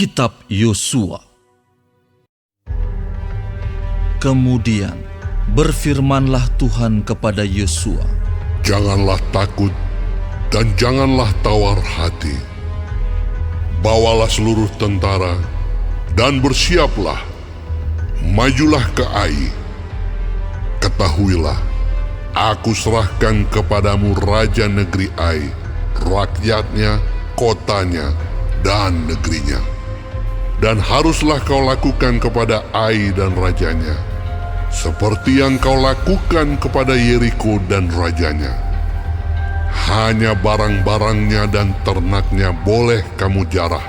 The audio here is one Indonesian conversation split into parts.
Kitab Yosua. Kemudian berfirmanlah Tuhan kepada Yosua, "Janganlah takut dan janganlah tawar hati. Bawalah seluruh tentara dan bersiaplah. Majulah ke Ai. Ketahuilah, aku serahkan kepadamu raja negeri Ai, rakyatnya, kotanya, dan negerinya. Dan haruslah kau lakukan kepada Ai dan rajanya, seperti yang kau lakukan kepada Yeriko dan rajanya. Hanya barang-barangnya dan ternaknya boleh kamu jarah.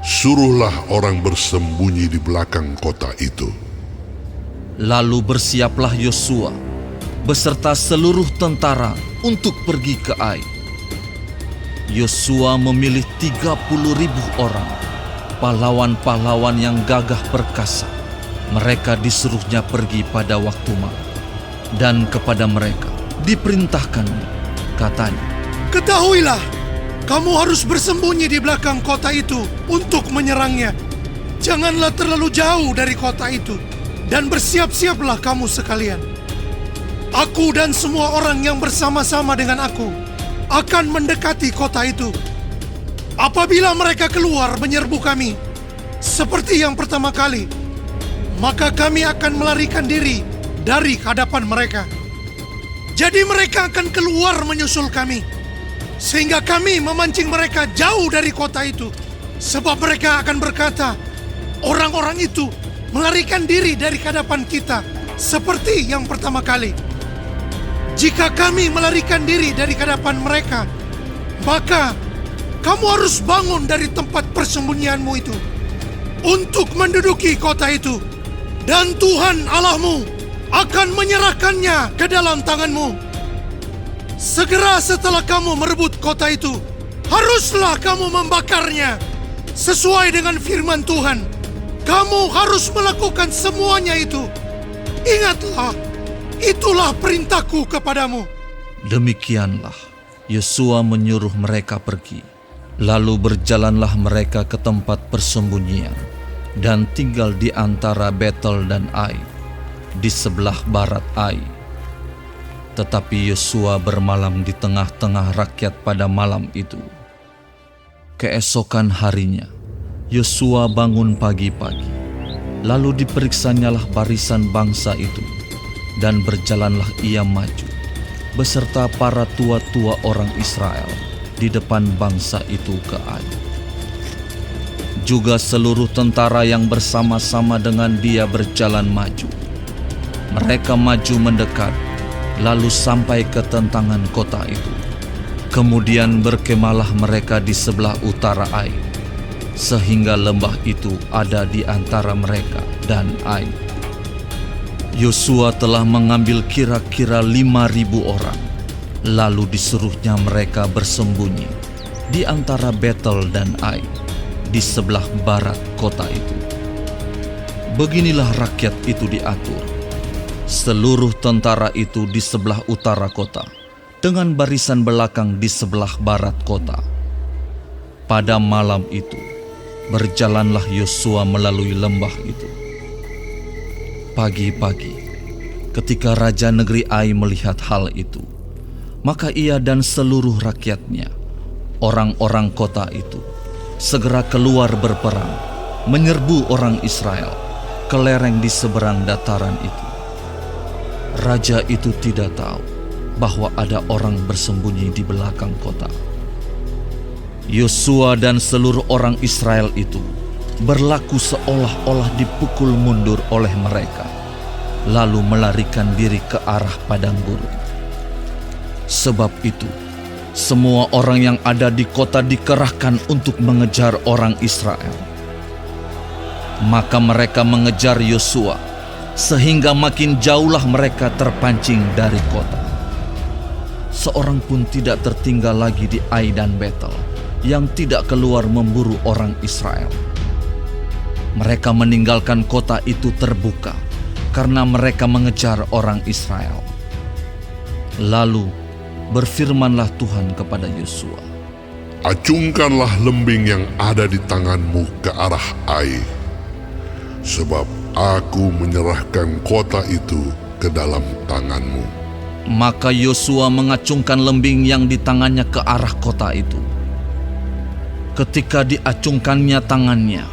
Suruhlah orang bersembunyi di belakang kota itu." Lalu bersiaplah Yosua beserta seluruh tentara untuk pergi ke Ai. Yosua memilih 30.000 orang, pahlawan-pahlawan yang gagah perkasa. Mereka disuruhnya pergi pada waktu malam. Dan kepada mereka diperintahkan, katanya, "Ketahuilah, kamu harus bersembunyi di belakang kota itu untuk menyerangnya. Janganlah terlalu jauh dari kota itu, dan bersiap-siaplah kamu sekalian. Aku dan semua orang yang bersama-sama dengan aku akan mendekati kota itu. Apabila mereka keluar menyerbu kami, seperti yang pertama kali, maka kami akan melarikan diri dari hadapan mereka. Jadi mereka akan keluar menyusul kami, sehingga kami memancing mereka jauh dari kota itu. Sebab mereka akan berkata, 'Orang-orang itu melarikan diri dari hadapan kita, seperti yang pertama kali.' Jika kami melarikan diri dari hadapan mereka, maka kamu harus bangun dari tempat persembunyianmu itu untuk menduduki kota itu, dan Tuhan Allahmu akan menyerahkannya ke dalam tanganmu. Segera setelah kamu merebut kota itu, haruslah kamu membakarnya. Sesuai dengan firman Tuhan, kamu harus melakukan semuanya itu. Ingatlah, itulah perintahku kepadamu." Demikianlah Yosua menyuruh mereka pergi. Lalu berjalanlah mereka ke tempat persembunyian dan tinggal di antara Betel dan Ai, di sebelah barat Ai. Tetapi Yosua bermalam di tengah-tengah rakyat pada malam itu. Keesokan harinya, Yosua bangun pagi-pagi. Lalu diperiksanyalah barisan bangsa itu, dan berjalanlah ia maju, beserta para tua-tua orang Israel di depan bangsa itu ke Ai. Juga seluruh tentara yang bersama-sama dengan dia berjalan maju. Mereka maju mendekat, lalu sampai ke tentangan kota itu. Kemudian berkemahlah mereka di sebelah utara Ai, sehingga lembah itu ada di antara mereka dan Ai. Yosua telah mengambil kira-kira 5.000 orang, lalu disuruhnya mereka bersembunyi di antara Betel dan Ai, di sebelah barat kota itu. Beginilah rakyat itu diatur. Seluruh tentara itu di sebelah utara kota, dengan barisan belakang di sebelah barat kota. Pada malam itu, berjalanlah Yosua melalui lembah itu. Pagi-pagi, ketika raja negeri Ai melihat hal itu, maka ia dan seluruh rakyatnya, orang-orang kota itu, segera keluar berperang, menyerbu orang Israel ke lereng di seberang dataran itu. Raja itu tidak tahu bahwa ada orang bersembunyi di belakang kota. Yosua dan seluruh orang Israel itu berlaku seolah-olah dipukul mundur oleh mereka, lalu melarikan diri ke arah padang gurun. Sebab itu, semua orang yang ada di kota dikerahkan untuk mengejar orang Israel. Maka mereka mengejar Yosua, sehingga makin jauhlah mereka terpancing dari kota. Seorang pun tidak tertinggal lagi di Ai dan Betel yang tidak keluar memburu orang Israel. Mereka meninggalkan kota itu terbuka karena mereka mengejar orang Israel. Lalu berfirmanlah Tuhan kepada Yosua, acungkanlah lembing yang ada di tanganmu ke arah Ai, sebab aku menyerahkan kota itu ke dalam tanganmu. Maka Yosua mengacungkan lembing yang di tangannya ke arah kota itu. Ketika diacungkannya tangannya,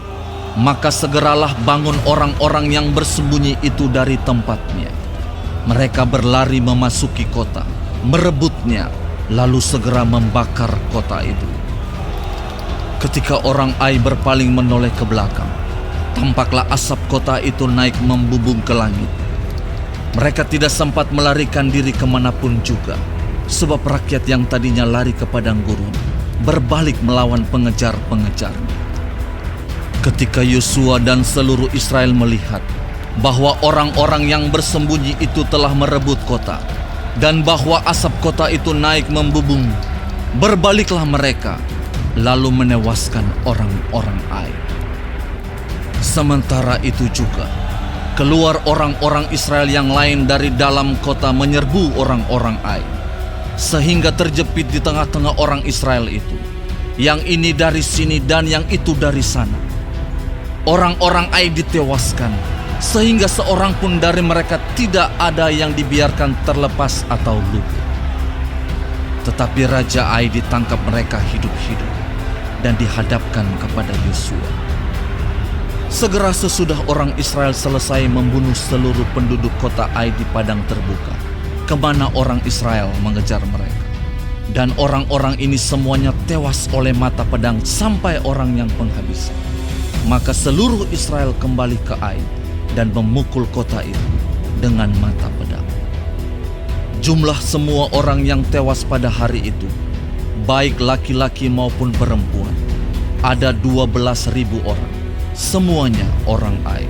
maka segeralah bangun orang-orang yang bersembunyi itu dari tempatnya. Mereka berlari memasuki kota, merebutnya, lalu segera membakar kota itu. Ketika orang Ai berpaling menoleh ke belakang, tampaklah asap kota itu naik membubung ke langit. Mereka tidak sempat melarikan diri kemanapun juga, sebab rakyat yang tadinya lari ke padang gurun berbalik melawan pengejar-pengejarnya. Ketika Yosua dan seluruh Israel melihat bahwa orang-orang yang bersembunyi itu telah merebut kota dan bahwa asap kota itu naik membubung, berbaliklah mereka lalu menewaskan orang-orang Ai. Sementara itu juga keluar orang-orang Israel yang lain dari dalam kota menyerbu orang-orang Ai, sehingga terjepit di tengah-tengah orang Israel itu, yang ini dari sini dan yang itu dari sana. Orang-orang Ai ditewaskan, sehingga seorang pun dari mereka tidak ada yang dibiarkan terlepas atau luput. Tetapi Raja Ai ditangkap mereka hidup-hidup dan dihadapkan kepada Yosua. Segera sesudah orang Israel selesai membunuh seluruh penduduk kota Ai di padang terbuka, kemana orang Israel mengejar mereka. Dan orang-orang ini semuanya tewas oleh mata pedang sampai orang yang penghabisan. Maka seluruh Israel kembali ke Ai dan memukul kota itu dengan mata pedang. Jumlah semua orang yang tewas pada hari itu, baik laki-laki maupun perempuan, ada 12.000 orang, semuanya orang Ai.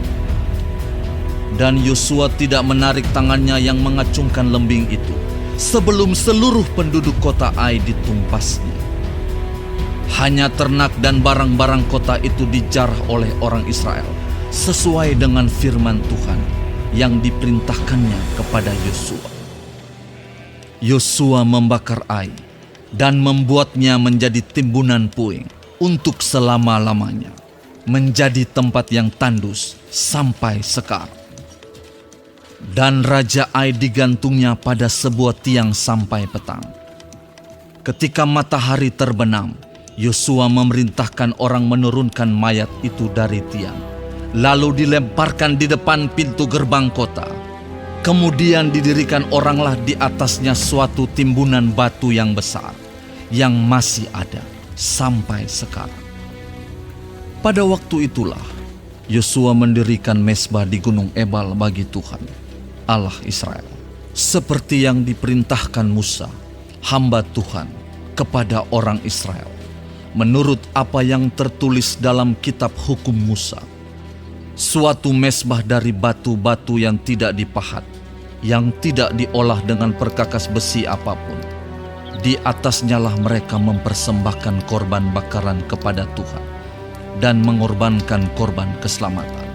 Dan Yosua tidak menarik tangannya yang mengacungkan lembing itu sebelum seluruh penduduk kota Ai ditumpasnya. Hanya ternak dan barang-barang kota itu dijarah oleh orang Israel sesuai dengan firman Tuhan yang diperintahkannya kepada Yosua. Yosua membakar Ai dan membuatnya menjadi timbunan puing untuk selama-lamanya, menjadi tempat yang tandus sampai sekarang. Dan Raja Ai digantungnya pada sebuah tiang sampai petang. Ketika matahari terbenam, Yosua memerintahkan orang menurunkan mayat itu dari tiang, lalu dilemparkan di depan pintu gerbang kota. Kemudian didirikan oranglah di atasnya suatu timbunan batu yang besar, yang masih ada sampai sekarang. Pada waktu itulah Yosua mendirikan mezbah di Gunung Ebal bagi Tuhan, Allah Israel, seperti yang diperintahkan Musa, hamba Tuhan, kepada orang Israel, menurut apa yang tertulis dalam kitab hukum Musa. Suatu mezbah dari batu-batu yang tidak dipahat, yang tidak diolah dengan perkakas besi apapun. Di atasnya lah mereka mempersembahkan korban bakaran kepada Tuhan dan mengorbankan korban keselamatan.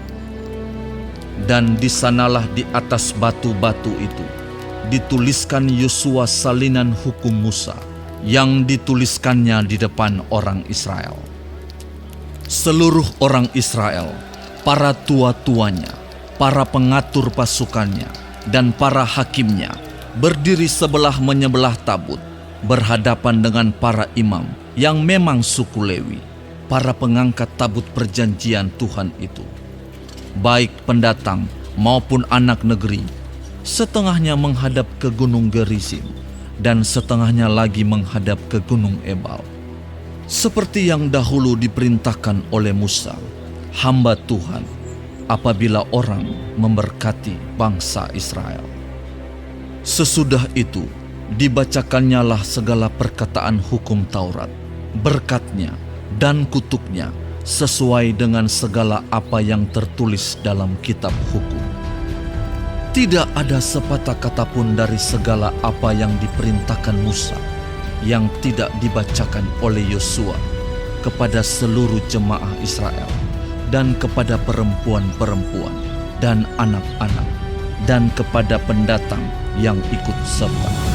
Dan di sanalah di atas batu-batu itu dituliskan Yosua salinan hukum Musa yang dituliskannya di depan orang Israel. Seluruh orang Israel, para tua-tuanya, para pengatur pasukannya, dan para hakimnya berdiri sebelah menyebelah tabut, berhadapan dengan para imam yang memang suku Lewi, para pengangkat tabut perjanjian Tuhan itu, baik pendatang maupun anak negeri. Setengahnya menghadap ke Gunung Gerizim, dan setengahnya lagi menghadap ke Gunung Ebal, seperti yang dahulu diperintahkan oleh Musa, hamba Tuhan, apabila orang memberkati bangsa Israel. Sesudah itu dibacakannya lah segala perkataan hukum Taurat, berkatnya dan kutuknya, sesuai dengan segala apa yang tertulis dalam kitab hukum. Tidak ada sepatah kata pun dari segala apa yang diperintahkan Musa yang tidak dibacakan oleh Yosua kepada seluruh jemaah Israel dan kepada perempuan-perempuan dan anak-anak dan kepada pendatang yang ikut serta.